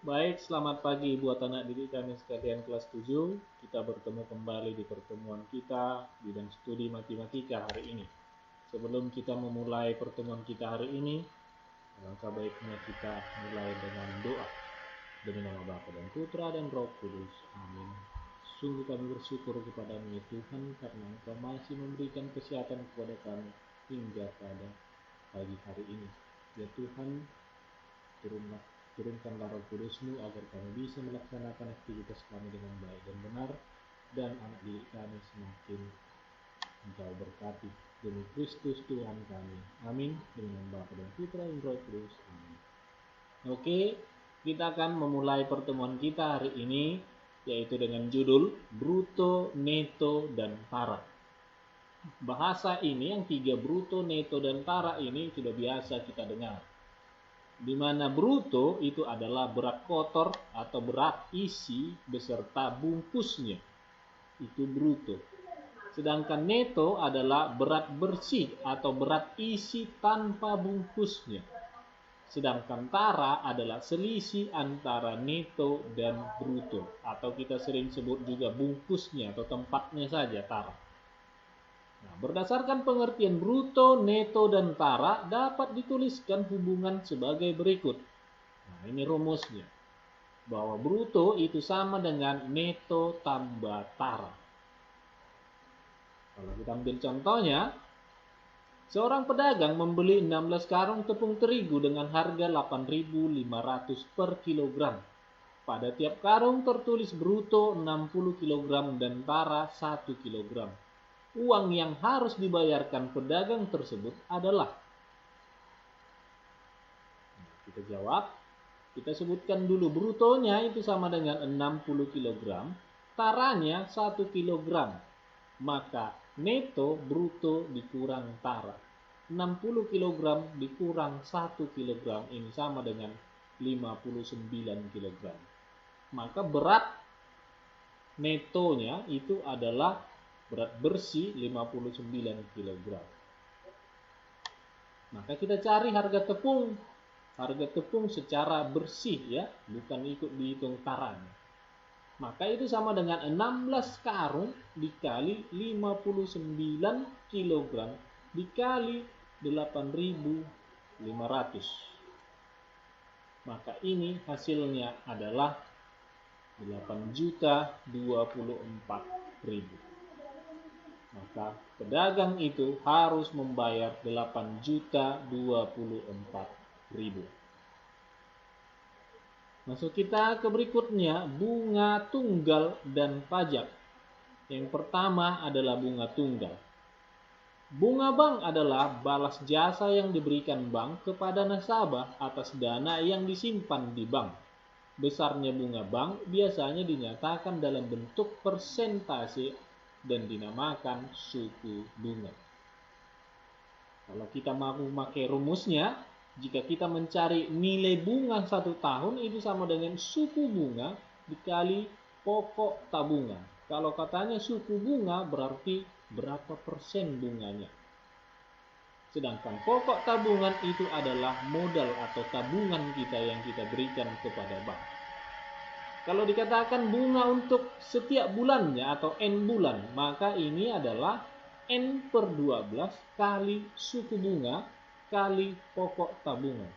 Baik, selamat pagi buat anak didik kami sekalian kelas 7. Kita bertemu kembali di pertemuan kita bidang studi matematika hari ini. Sebelum kita memulai pertemuan kita hari ini, alangkah baiknya kita mulai dengan doa. Demi nama Bapa dan Putra dan Roh Kudus. Amin. Sungguh kami bersyukur kepada-Mu ya Tuhan, karena Engkau masih memberikan kesehatan kepada kami hingga pada pagi hari ini. Ya Tuhan, turunkanlah Roh Kudus-Mu agar kami bisa melaksanakan aktivitas kami dengan baik dan benar, dan anak didik kami semakin Engkau berkati. Demi Kristus Tuhan kami. Amin. Demi nama Bapa dan Putra dan Roh Kudus. Amin. Oke, kita akan memulai pertemuan kita hari ini, yaitu dengan judul bruto, neto, dan tara. Bahasa ini yang tiga, bruto, neto, dan tara, ini sudah biasa kita dengar. Di mana bruto itu adalah berat kotor atau berat isi beserta bungkusnya. Itu bruto. Sedangkan neto adalah berat bersih atau berat isi tanpa bungkusnya. Sedangkan tara adalah selisih antara neto dan bruto, atau kita sering sebut juga bungkusnya atau tempatnya saja tara. Nah, berdasarkan pengertian bruto, neto, dan tara dapat dituliskan hubungan sebagai berikut. Nah, ini rumusnya. Bahwa bruto itu sama dengan neto tambah tara. Kalau kita ambil contohnya, seorang pedagang membeli 16 karung tepung terigu dengan harga 8.500 per kilogram. Pada tiap karung tertulis bruto 60 kg dan tara 1 kg. Uang yang harus dibayarkan pedagang tersebut adalah, kita jawab, kita sebutkan dulu brutonya itu sama dengan 60 kg, taranya 1 kg. Maka neto bruto dikurang tara. 60 kg dikurang 1 kg ini sama dengan 59 kg. Maka berat netonya itu adalah berat bersih 59 kg. Maka kita cari harga tepung. Harga tepung secara bersih ya, bukan ikut dihitung taranya. Maka itu sama dengan 16 karung dikali 59 kg dikali 8.500. Maka ini hasilnya adalah 8.024.000. Maka pedagang itu harus membayar 8.024.000. Masuk kita ke berikutnya, bunga tunggal dan pajak. Yang pertama adalah bunga tunggal. Bunga bank adalah balas jasa yang diberikan bank kepada nasabah atas dana yang disimpan di bank. Besarnya bunga bank biasanya dinyatakan dalam bentuk persentase dan dinamakan suku bunga. Kalau kita mau memakai rumusnya, jika kita mencari nilai bunga 1 tahun itu sama dengan suku bunga dikali pokok tabungan. Kalau katanya suku bunga berarti berapa persen bunganya. Sedangkan pokok tabungan itu adalah modal atau tabungan kita yang kita berikan kepada bank. Kalau dikatakan bunga untuk setiap bulannya atau N bulan, maka ini adalah N per 12 kali suku bunga kali pokok tabungan.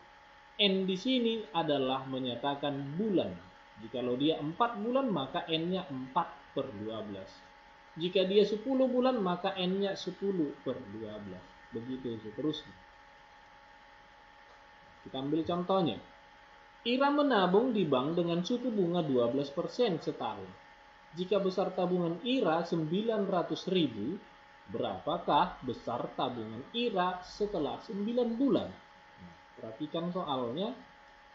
N di sini adalah menyatakan bulan. Jikalau dia 4 bulan maka N-nya 4 per 12. Jika dia 10 bulan maka N-nya 10 per 12. Begitu seterusnya. Kita ambil contohnya. Ira menabung di bank dengan suku bunga 12% setahun. Jika besar tabungan Ira 900.000, berapakah besar tabungan Ira setelah 9 bulan? Perhatikan soalnya,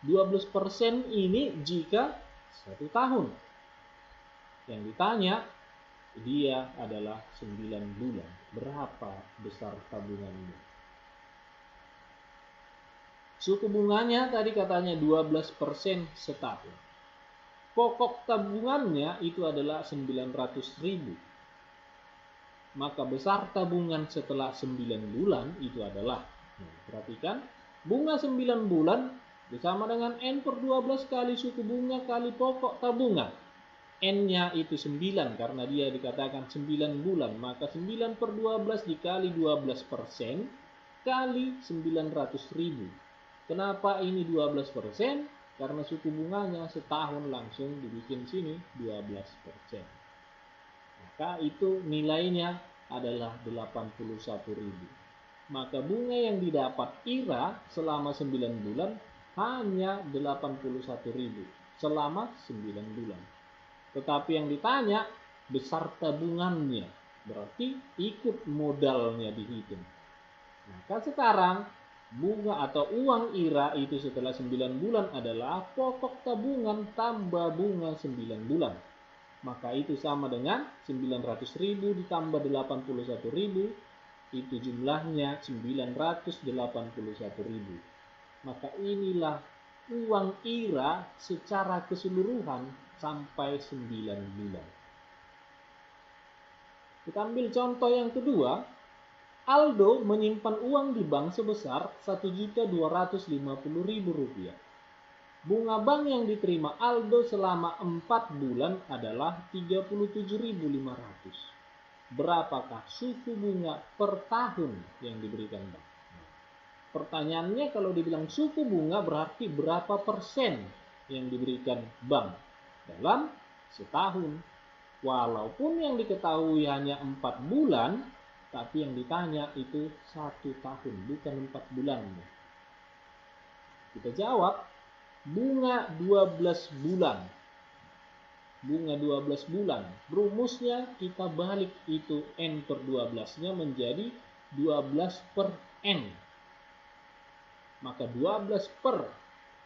12% ini jika 1 tahun. Yang ditanya, dia adalah 9 bulan. Berapa besar tabungannya? Suku bunganya tadi katanya 12% setahun. Pokok tabungannya itu adalah 900.000. Maka besar tabungan setelah 9 bulan itu adalah, perhatikan, bunga 9 bulan Sama dengan N per 12 kali suku bunga kali pokok tabungan. N-nya itu 9 karena dia dikatakan 9 bulan. Maka 9 per 12 dikali 12% kali 900.000. Kenapa ini 12%? Karena suku bunganya setahun langsung dibikin sini 12%. Maka itu nilainya adalah 81.000. Maka bunga yang didapat Ira selama 9 bulan hanya 81.000 selama 9 bulan. Tetapi yang ditanya besar tabungannya, berarti ikut modalnya dihitung. Maka sekarang bunga atau uang Ira itu setelah 9 bulan adalah pokok tabungan tambah bunga 9 bulan. Maka itu sama dengan 900.000 ditambah 81.000, itu jumlahnya 981.000. Maka inilah uang Ira secara keseluruhan sampai 9 bulan. Kita ambil contoh yang kedua. Aldo menyimpan uang di bank sebesar Rp1.250.000. Bunga bank yang diterima Aldo selama 4 bulan adalah 37.500. Berapakah suku bunga per tahun yang diberikan bank? Pertanyaannya kalau dibilang suku bunga berarti berapa persen yang diberikan bank dalam setahun. Walaupun yang diketahui hanya 4 bulan, tapi yang ditanya itu 1 tahun, bukan 4 bulan. Kita jawab, bunga 12 bulan. Bunga 12 bulan. Rumusnya kita balik itu N per 12-nya menjadi 12 per N. Maka 12 per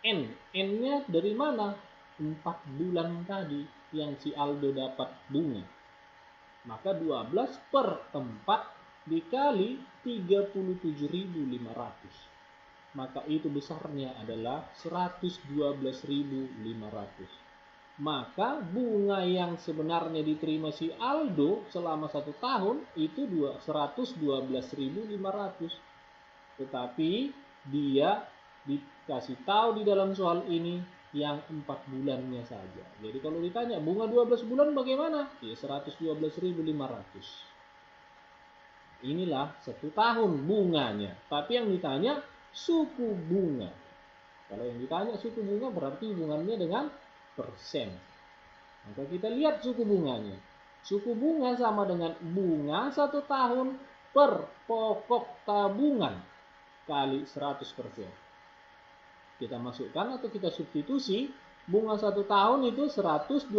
N. N-nya dari mana? 4 bulan tadi yang si Aldo dapat bunga. Maka 12 per 4 dikali 37.500. Maka itu besarnya adalah 112.500. Maka bunga yang sebenarnya diterima si Aldo selama 1 tahun itu 112.500. Tetapi dia dikasih tahu di dalam soal ini yang 4 bulannya saja. Jadi kalau ditanya bunga 12 bulan bagaimana? Ya 112.500. Inilah 1 tahun bunganya. Tapi yang ditanya suku bunga. Kalau yang ditanya suku bunga berarti hubungannya dengan persen. Maka kita lihat suku bunganya. Suku bunga sama dengan bunga 1 tahun per pokok tabungan kali 100%. Kita masukkan atau kita substitusi, bunga 1 tahun itu 112.500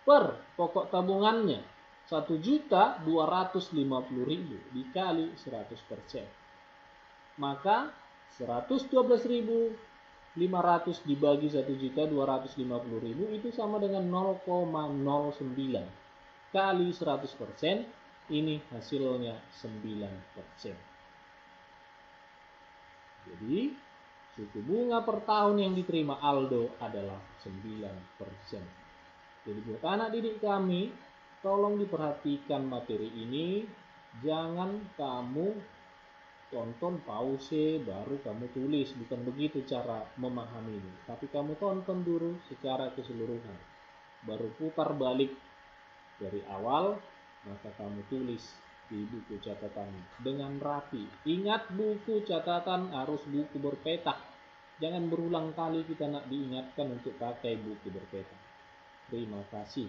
per pokok tabungannya 1.250.000 dikali 100%. Maka 112.500 dibagi 1.250.000 itu sama dengan 0,09 kali 100%. Ini hasilnya 9%. Jadi suku bunga per tahun yang diterima Aldo adalah 9%. Jadi buat anak didik kami, tolong diperhatikan materi ini. Jangan kamu tonton pause baru kamu tulis. Bukan begitu cara memahaminya. Tapi kamu tonton dulu secara keseluruhan. Baru putar balik dari awal, maka kamu tulis di buku catatan dengan rapi. Ingat, buku catatan harus buku berpetak. Jangan berulang kali kita nak diingatkan untuk pakai buku berpetak. Terima kasih.